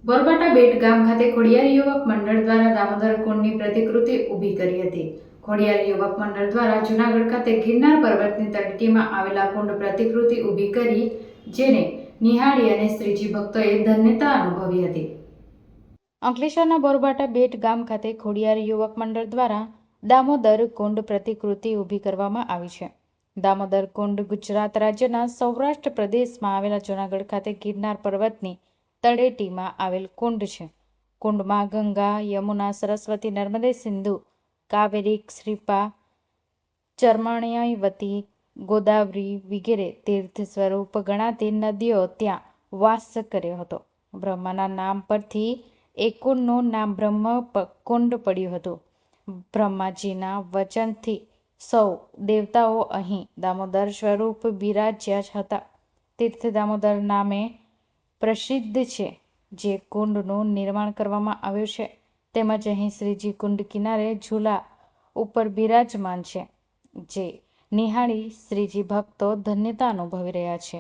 બોરબાટા બેટ ગામ ખાતે ખોડિયાર યુવક મંડળ દ્વારા દામોદર કુંડની પ્રતિકૃતિ ઊભી કરી હતી. ખોડિયાર યુવક મંડળ દ્વારા જૂનાગઢ ખાતે ગિરનાર પર્વતની તળેટીમાં આવેલા કુંડ પ્રતિકૃતિ ઊભી કરી, જેને નિહાળી અને શ્રીજી ભક્તોએ ધન્યતા અનુભવી હતી. અંકલેશ્વરના બોરબાટા બેટ ગામ ખાતે ખોડિયાર યુવક મંડળ દ્વારા દામોદર કુંડ પ્રતિકૃતિ ઊભી કરવામાં આવી છે. દામોદર કુંડ ગુજરાત રાજ્યના સૌરાષ્ટ્ર પ્રદેશમાં આવેલા જૂનાગઢ ખાતે ગિરનાર પર્વતની તળેટીમાં આવેલ કુંડ છે. કુંડમાં ગંગા, યમુના, સરસ્વતી, નર્મદે, સિંધુ, કાવેરી, ક્ષિપ્રા, ચર્મણ્યવતી, ગોદાવરી વગેરે તીર્થ સ્વરૂપ ગણાતી નદીઓ ત્યાં વાસ કર્યો હતો. બ્રહ્માના નામ પરથી એ કુંડનું નામ બ્રહ્મકુંડ પડ્યું હતું. બ્રહ્માજીના વચનથી સૌ દેવતાઓ અહીં દામોદર સ્વરૂપ બિરાજ્યા હતા. તીર્થ દામોદર નામે પ્રસિદ્ધ છે. જે કુંડનું નિર્માણ કરવામાં આવ્યું છે, તેમજ અહીં શ્રીજી કુંડ કિનારે ઝૂલા ઉપર બિરાજમાન છે, જે નિહાળી શ્રીજી ભક્તો ધન્યતા અનુભવી રહ્યા છે.